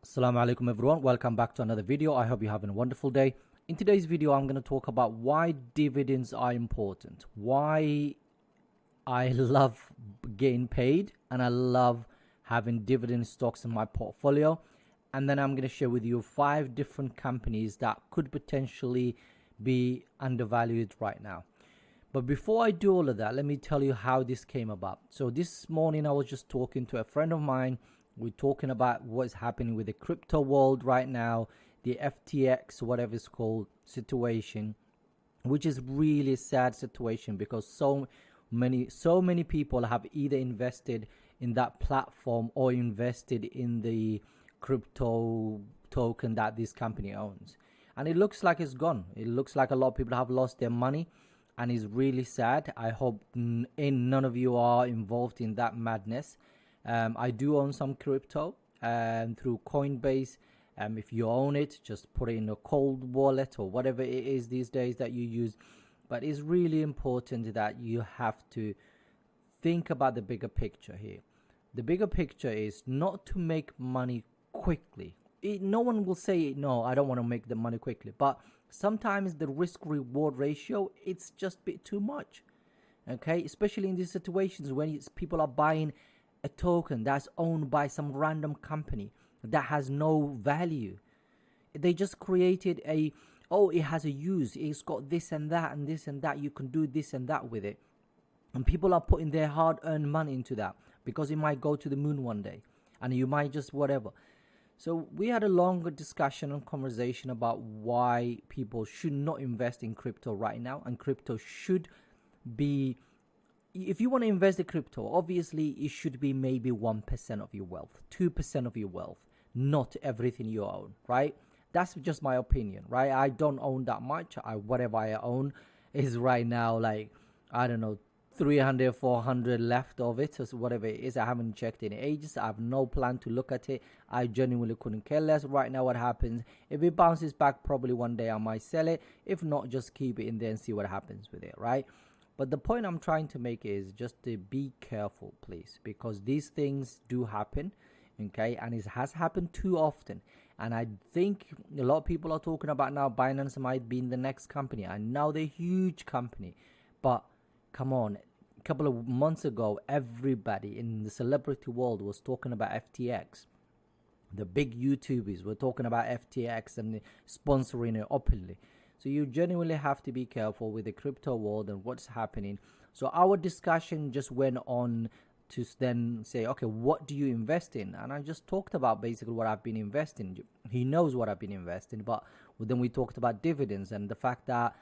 Assalamu Alaikum everyone, welcome back to another video. I hope you're having a wonderful day. In today's video I'm going to talk about why dividends are important, why I love getting paid and I love having dividend stocks in my portfolio, and then I'm going to share with you 5 different companies that could potentially be undervalued right now. But before I do all of that, let me tell you how this came about. So this morning I was just talking to a friend of mine. We're talking about what's happening with the crypto world right now, the FTX, whatever it's called, situation, which is really a sad situation because so many people have either invested in that platform or invested in the crypto token that this company owns. And it looks like it's gone. It looks like a lot of people have lost their money, and it's really sad. I hope none of you are involved in that madness. I do own some crypto through Coinbase. If you own it, just put it in a cold wallet or whatever it is these days that you use. But it's really important that you have to think about the bigger picture here. The bigger picture is not to make money quickly. No one will say, no, I don't want to make the money quickly. But sometimes the risk-reward ratio, it's just a bit too much. Okay, especially in these situations when people are buying a token that's owned by some random company that has no value. They just created it has a use, it's got this and that and this and that, you can do this and that with it, and people are putting their hard-earned money into that because it might go to the moon one day and you might just whatever. So we had a longer discussion and conversation about why people should not invest in crypto right now, and crypto should be, if you want to invest in crypto, obviously it should be maybe 1% of your wealth, 2% of your wealth, not everything you own, right? That's just my opinion, right? I don't own that much. Whatever I own is right now like, I don't know, 300, 400 left of it or whatever it is. I haven't checked in ages. I have no plan to look at it. I genuinely couldn't care less right now what happens. If it bounces back, probably one day I might sell it. If not, just keep it in there and see what happens with it, right? But the point I'm trying to make is just to be careful, please, because these things do happen, okay? And it has happened too often. And I think a lot of people are talking about now Binance might be in the next company. I know they're a huge company, but come on. A couple of months ago, everybody in the celebrity world was talking about FTX. The big YouTubers were talking about FTX and sponsoring it openly. So you genuinely have to be careful with the crypto world and what's happening. So our discussion just went on to then say, okay, what do you invest in? And I just talked about basically what I've been investing. He knows what I've been investing, but then we talked about dividends and the fact that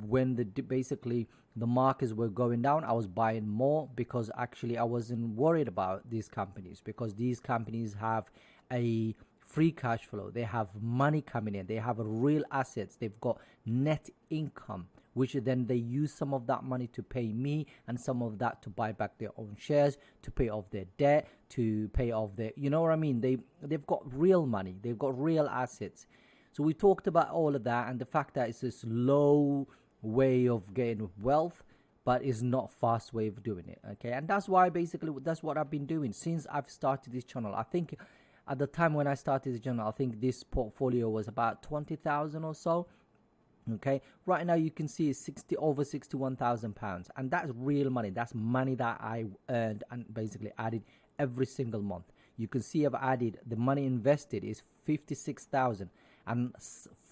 when basically the markets were going down, I was buying more because actually I wasn't worried about these companies, because these companies have a free cash flow, they have money coming in, they have real assets, they've got net income, which then they use some of that money to pay me and some of that to buy back their own shares, to pay off their debt, to pay off their, you know what I mean, they've got real money, they've got real assets. So we talked about all of that and the fact that it's this low way of getting wealth, but it's not fast way of doing it, okay? And that's why basically that's what I've been doing since I've started this channel. I think at the time when I started the channel, I think this portfolio was about 20,000 or so. Okay, right now you can see it's over 61,000 pounds, and that's real money. That's money that I earned and basically added every single month. You can see I've added, the money invested is 56,000, and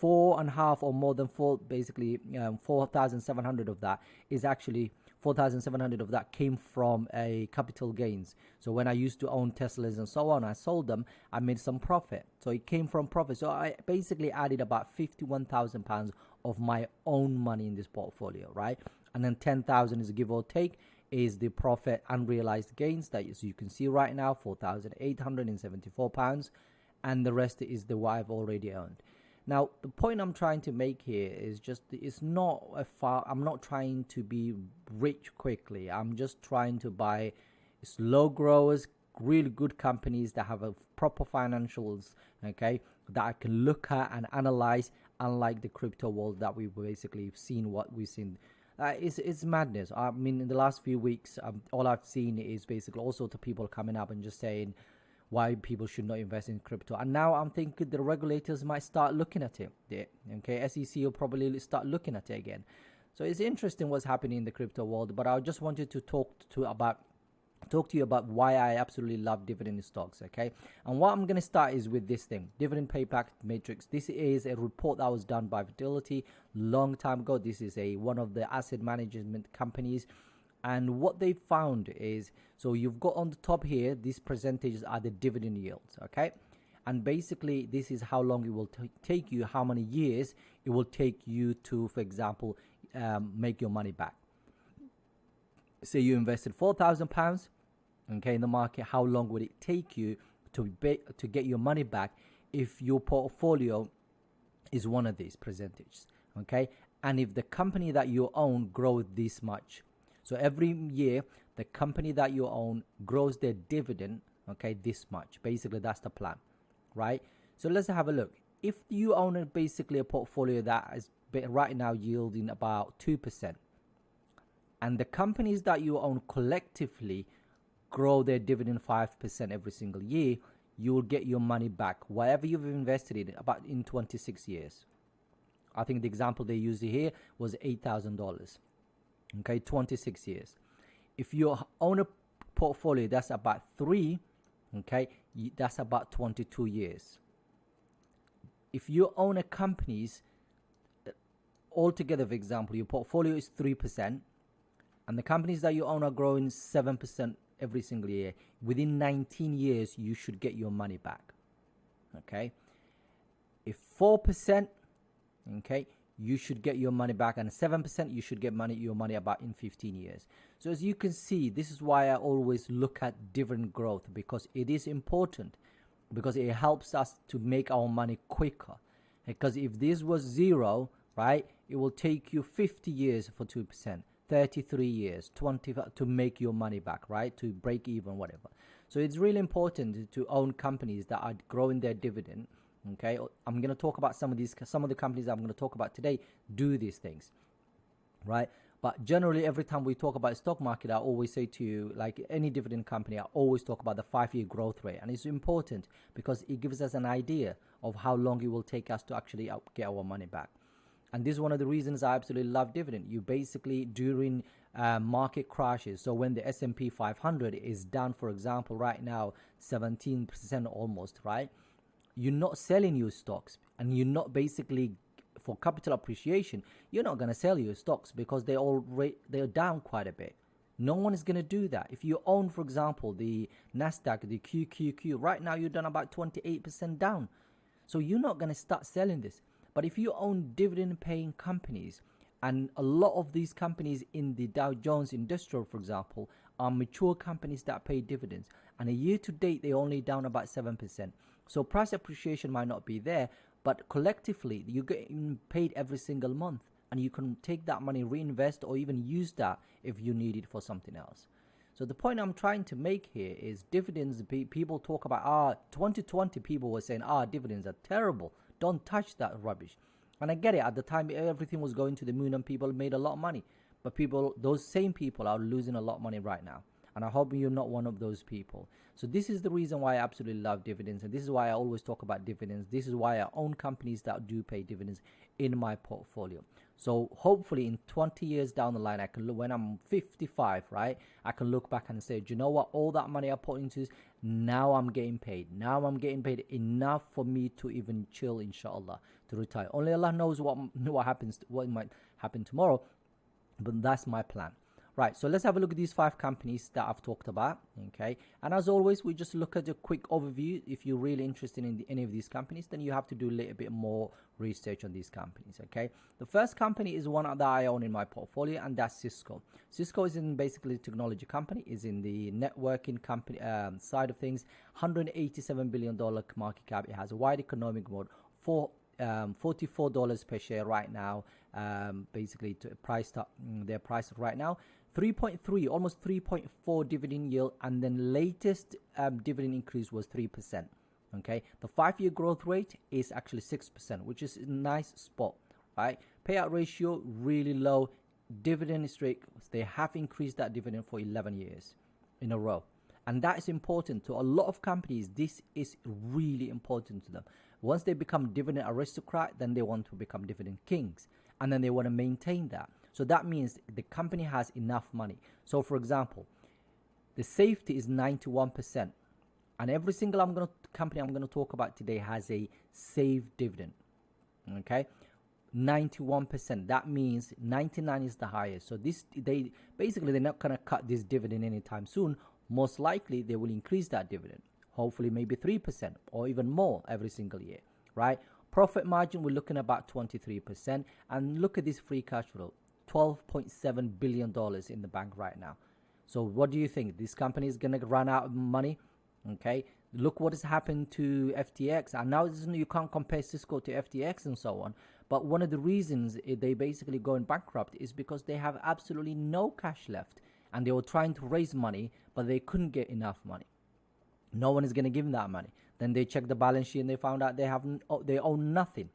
4.5 or more than 4, basically 4,700 of that is actually 4,700 of that came from a capital gains. So when I used to own Teslas and so on, I sold them, I made some profit. So it came from profit. So I basically added about 51,000 pounds of my own money in this portfolio, right? And then 10,000 is a give or take, is the profit unrealized gains that you can see right now, 4,874 pounds, and the rest is the what I've already earned. Now, the point I'm trying to make here is just, it's not I'm not trying to be rich quickly. I'm just trying to buy slow growers, really good companies that have a proper financials, okay, that I can look at and analyze, unlike the crypto world that we've basically seen what we've seen. It's madness. I mean, in the last few weeks, all I've seen is basically all sorts of people coming up and just saying, why people should not invest in crypto. And now I'm thinking the regulators might start looking at it. Okay, SEC will probably start looking at it again. So it's interesting what's happening in the crypto world. But I just wanted to talk to you about why I absolutely love dividend stocks. Okay, and what I'm going to start is with this thing, dividend payback matrix. This is a report that was done by Fidelity long time ago. This is one of the asset management companies. And what they found is, so you've got on the top here, these percentages are the dividend yields, okay? And basically, this is how long it will take you, how many years it will take you to, for example, make your money back. Say you invested £4,000, okay, in the market. How long would it take you to get your money back if your portfolio is one of these percentages, okay? And if the company that you own grows this much. So every year, the company that you own grows their dividend, okay, this much. Basically, that's the plan, right? So let's have a look. If you own basically a portfolio that is right now yielding about 2%, and the companies that you own collectively grow their dividend 5% every single year, you will get your money back, whatever you've invested in, about in 26 years. I think the example they used here was $8,000. Okay, 26 years. If you own a portfolio that's about 3, okay, that's about 22 years. If you own a company's altogether, for example, your portfolio is 3%, and the companies that you own are growing 7% every single year, within 19 years, you should get your money back. Okay, if 4%, okay, you should get your money back, and 7% you should get your money about in 15 years. So as you can see, this is why I always look at dividend growth, because it is important, because it helps us to make our money quicker. Because if this was 0, right, it will take you 50 years for 2%, 33 years, 20 to make your money back, right, to break even, whatever. So it's really important to own companies that are growing their dividend. Okay, I'm going to talk about some of the companies I'm going to talk about today do these things, right? But generally, every time we talk about stock market, I always say to you, like any dividend company, I always talk about the 5-year growth rate. And it's important because it gives us an idea of how long it will take us to actually get our money back. And this is one of the reasons I absolutely love dividend. You basically, during market crashes, so when the S&P 500 is down, for example, right now, 17% almost, right? You're not selling your stocks, and you're not basically, for capital appreciation, you're not going to sell your stocks because they're down quite a bit. No one is going to do that. If you own, for example, the Nasdaq, the QQQ, right now you're done about 28% down. So you're not going to start selling this. But if you own dividend paying companies, and a lot of these companies in the Dow Jones Industrial, for example, are mature companies that pay dividends, and a year to date they're only down about 7%. So price appreciation might not be there, but collectively you get paid every single month, and you can take that money, reinvest, or even use that if you need it for something else. So the point I'm trying to make here is dividends. People talk about 2020 people were saying dividends are terrible, don't touch that rubbish. And I get it, at the time everything was going to the moon and people made a lot of money, but those same people are losing a lot of money right now. And I hope you're not one of those people. So this is the reason why I absolutely love dividends. And this is why I always talk about dividends. This is why I own companies that do pay dividends in my portfolio. So hopefully in 20 years down the line, I can look, when I'm 55, right, I can look back and say, do you know what, all that money I put into this, now I'm getting paid. Now I'm getting paid enough for me to even chill, InshaAllah, to retire. Only Allah knows what happens, what might happen tomorrow, but that's my plan. Right, so let's have a look at these 5 companies that I've talked about, okay? And as always, we just look at a quick overview. If you're really interested in any of these companies, then you have to do a little bit more research on these companies, okay? The first company is one that I own in my portfolio, and that's Cisco. Cisco is in basically technology company, is in the networking company side of things. $187 billion market cap. It has a wide economic mode for $44 per share right now. Basically, their price right now. 3.3, almost 3.4 dividend yield, and then latest dividend increase was 3%. Okay, the 5-year growth rate is actually 6%, which is a nice spot, right? Payout ratio really low. Dividend streak, they have increased that dividend for 11 years in a row, And that is important to a lot of companies. This is really important to them. Once they become dividend aristocrat, then they want to become dividend kings, and then they want to maintain that. So that means the company has enough money. So for example, the safety is 91%, and every single company I'm going to talk about today has a safe dividend. Okay, 91%. That means 99 is the highest. So they're not going to cut this dividend anytime soon. Most likely they will increase that dividend, hopefully maybe 3% or even more every single year, right? Profit margin, we're looking at about 23%. And look at this free cash flow, $12.7 billion in the bank right now. So what do you think? This company is going to run out of money? Okay, look what has happened to FTX. And now you can't compare Cisco to FTX and so on. But one of the reasons they basically going bankrupt is because they have absolutely no cash left. And they were trying to raise money, but they couldn't get enough money. No one is going to give them that money. Then they checked the balance sheet and they found out they own nothing.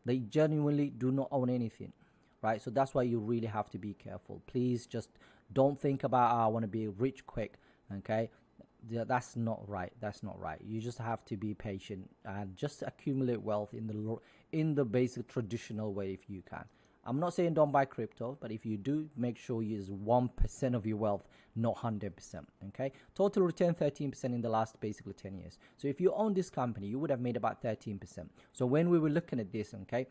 They genuinely do not own anything, right? So that's why you really have to be careful. Please just don't think about, I want to be rich quick, okay? That's not right. That's not right. You just have to be patient and just accumulate wealth in the basic traditional way if you can. I'm not saying don't buy crypto, but if you do, make sure you use 1% of your wealth, not 100%. Okay, total return 13% in the last basically 10 years. So if you own this company, you would have made about 13%. So when we were looking at this, okay,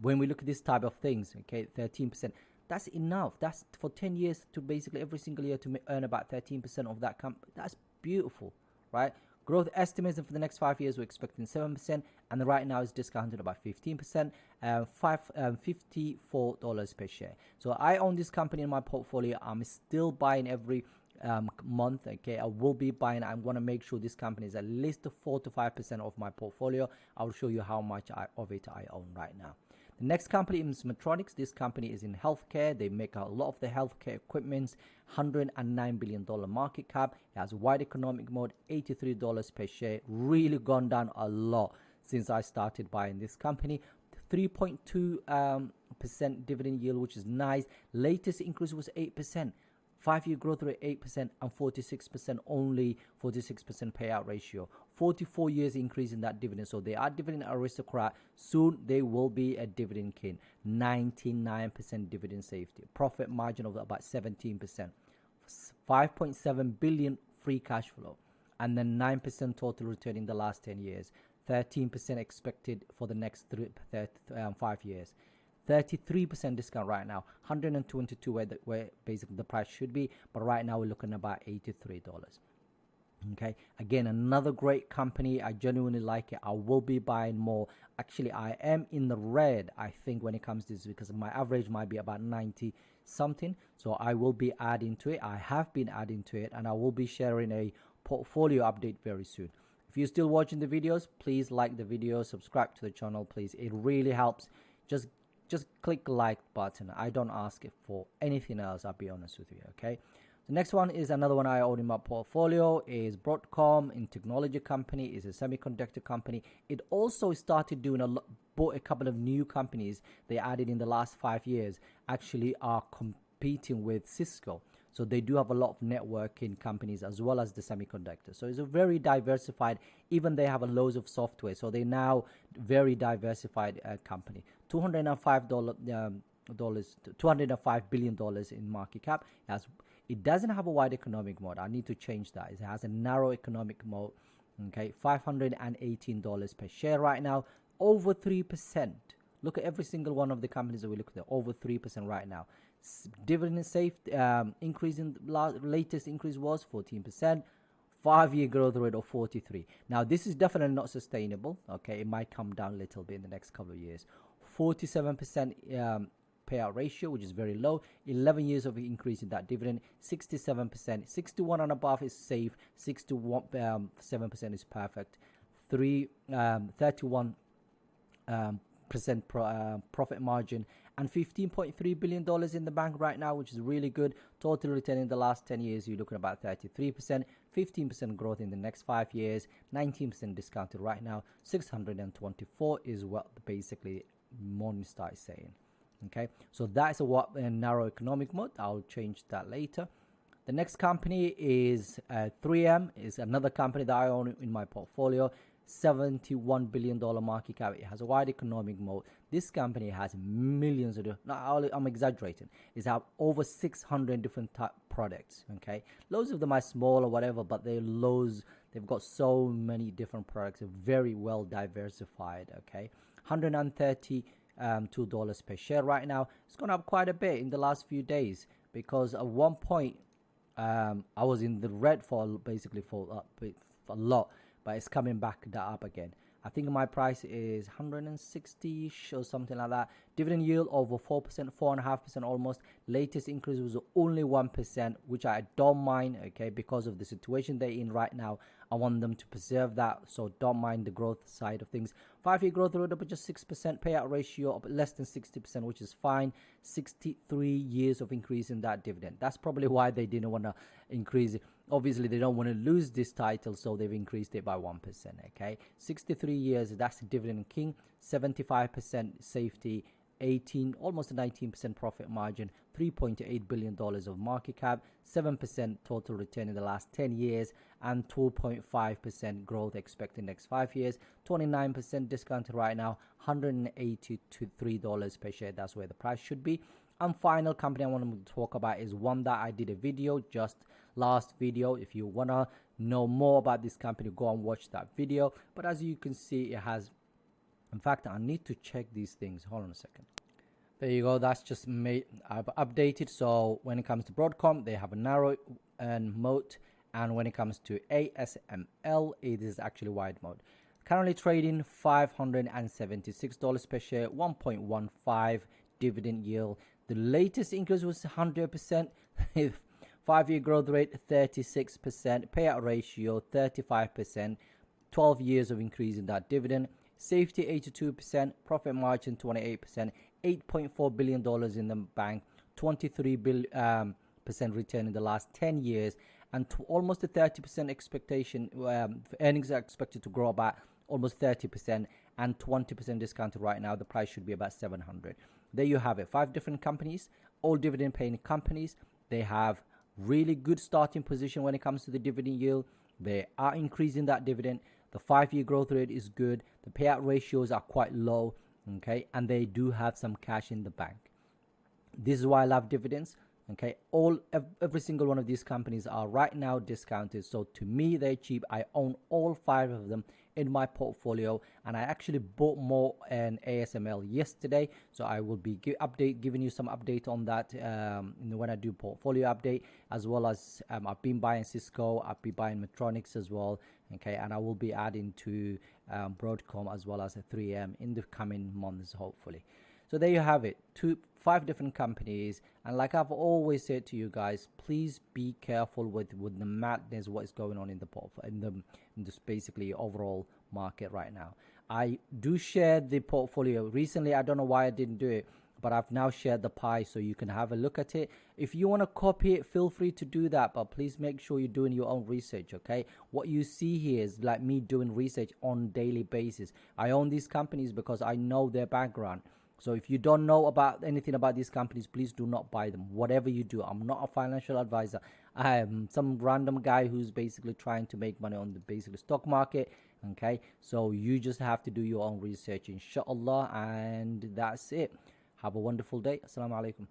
when we look at this type of things, okay, 13%, that's enough. That's for 10 years to basically every single year to earn about 13% of that company. That's beautiful, right? Growth estimates for the next 5 years, we're expecting 7%, and right now it's discounted about 15%, $54 per share. So I own this company in my portfolio. I'm still buying every month. Okay, I will be buying. I'm going to make sure this company is at least 4 to 5% of my portfolio. I'll show you how much of it I own right now. The next company is Medtronic. This company is in healthcare. They make a lot of the healthcare equipment. $109 billion market cap. It has wide economic mode. $83 per share. Really gone down a lot since I started buying this company. 3.2% dividend yield, which is nice. Latest increase was 8%. 5-year growth rate 8% and 46% only 46% payout ratio. 44 years increase in that dividend. So they are dividend aristocrat. Soon they will be a dividend king. 99% dividend safety. Profit margin of about 17%. 5.7 billion free cash flow. And then 9% total return in the last 10 years. 13% expected for the next 5 years. 33% discount right now. 122 where basically the price should be, but right now we're looking at about $83. Okay, again, another great company. I genuinely like it. I will be buying more. Actually, I am in the red, I think, when it comes to this, because my average might be about 90 something. So I will be adding to it. I have been adding to it, and I will be sharing a portfolio update very soon. If you're still watching the videos, please like the video, subscribe to the channel, please. It really helps. Just click the like button. I don't ask it for anything else, I'll be honest with you. Okay, the next one is another one I own in my portfolio, is Broadcom, in technology company, is a semiconductor company. It also started doing bought a couple of new companies they added in the last 5 years, actually are competing with Cisco. So they do have a lot of networking companies as well as the semiconductor. So it's a very diversified, even they have a loads of software. So they now very diversified company. $205 billion in market cap. It doesn't have a wide economic mode. I need to change that. It has a narrow economic mode. Okay, $518 per share right now. Over 3%. Look at every single one of the companies that we look at. Over 3% right now. Dividend safe increase in latest increase was 14%. 5-year growth rate of 43. Now this is definitely not sustainable. Okay, it might come down a little bit in the next couple of years. 47% payout ratio, which is very low. 11 years of increase in that dividend. 67%. 61 and above is safe. 61.7% is perfect. 31 percent profit margin, and $15.3 billion in the bank right now, which is really good. Total return in the last 10 years, you're looking at about 33%, 15% growth in the next 5 years, 19% discounted right now. 624 is what basically Morningstar is saying. Okay, so that's a narrow economic mode. I'll change that later. The next company is 3M, is another company that I own in my portfolio. $71 billion market cap. It has a wide economic moat. This company has millions of, I'm exaggerating, it's have over 600 different type products. Okay, loads of them are small or whatever, but they've got so many different products, very well diversified. Okay, $132 per share right now. It's gone up quite a bit in the last few days, because at one point I was in the red for a lot, but it's coming back up again. I think my price is 160-ish or something like that. Dividend yield over 4%, 4.5% almost. Latest increase was only 1%, which I don't mind, okay, because of the situation they're in right now. I want them to preserve that, so don't mind the growth side of things. 5-year growth rate up at just 6%, payout ratio up less than 60%, which is fine. 63 years of increase in that dividend. That's probably why they didn't want to increase it. Obviously, they don't want to lose this title, so they've increased it by 1%. Okay, 63 years. That's the dividend king. 75% safety. 18, almost a 19% profit margin, $3.8 billion of market cap, 7% total return in the last 10 years, and 2.5% growth expected next 5 years. 29% discounted right now, $183 per share. That's where the price should be. And final company I want to talk about is one that I did a video just last video. If you want to know more about this company, go and watch that video. But as you can see, it has, in fact, I need to check these things. Hold on a second. There you go. That's just made. I've updated. So when it comes to Broadcom, they have a narrow and moat, and when it comes to ASML, it is actually wide mode. Currently trading $576 per share, 1.15 dividend yield. The latest increase was 100%. 5-year growth rate 36%, payout ratio 35%, 12 years of increase in that dividend. Safety 82%, profit margin 28%, $8.4 billion in the bank, 23% return in the last 10 years, and almost a 30% expectation. Earnings are expected to grow about almost 30%, and 20% discounted right now. The price should be about 700. There you have it. 5 different companies, all dividend paying companies. They have really good starting position when it comes to the dividend yield. They are increasing that dividend. The 5-year growth rate is good. The payout ratios are quite low, okay, and they do have some cash in the bank. This is why I love dividends. Okay, every single one of these companies are right now discounted, so to me they're cheap. I own all 5 of them in my portfolio, and I actually bought more in ASML yesterday, so I will be giving you some update on that when I do portfolio update, as well as I've been buying Cisco, I've been buying Medtronics as well, okay, and I will be adding to Broadcom as well as 3M in the coming months, hopefully. So there you have it, 5 different companies, and like I've always said to you guys, please be careful with the madness, what is going on in this basically overall market right now. I do share the portfolio. Recently, I don't know why I didn't do it, but I've now shared the pie so you can have a look at it. If you want to copy it, feel free to do that, but please make sure you're doing your own research, okay? What you see here is like me doing research on a daily basis. I own these companies because I know their background. So if you don't know about anything about these companies, please do not buy them. Whatever you do, I'm not a financial advisor. I am some random guy who's basically trying to make money on the basically stock market. Okay, so you just have to do your own research, inshallah, and that's it. Have a wonderful day. Assalamu Alaikum.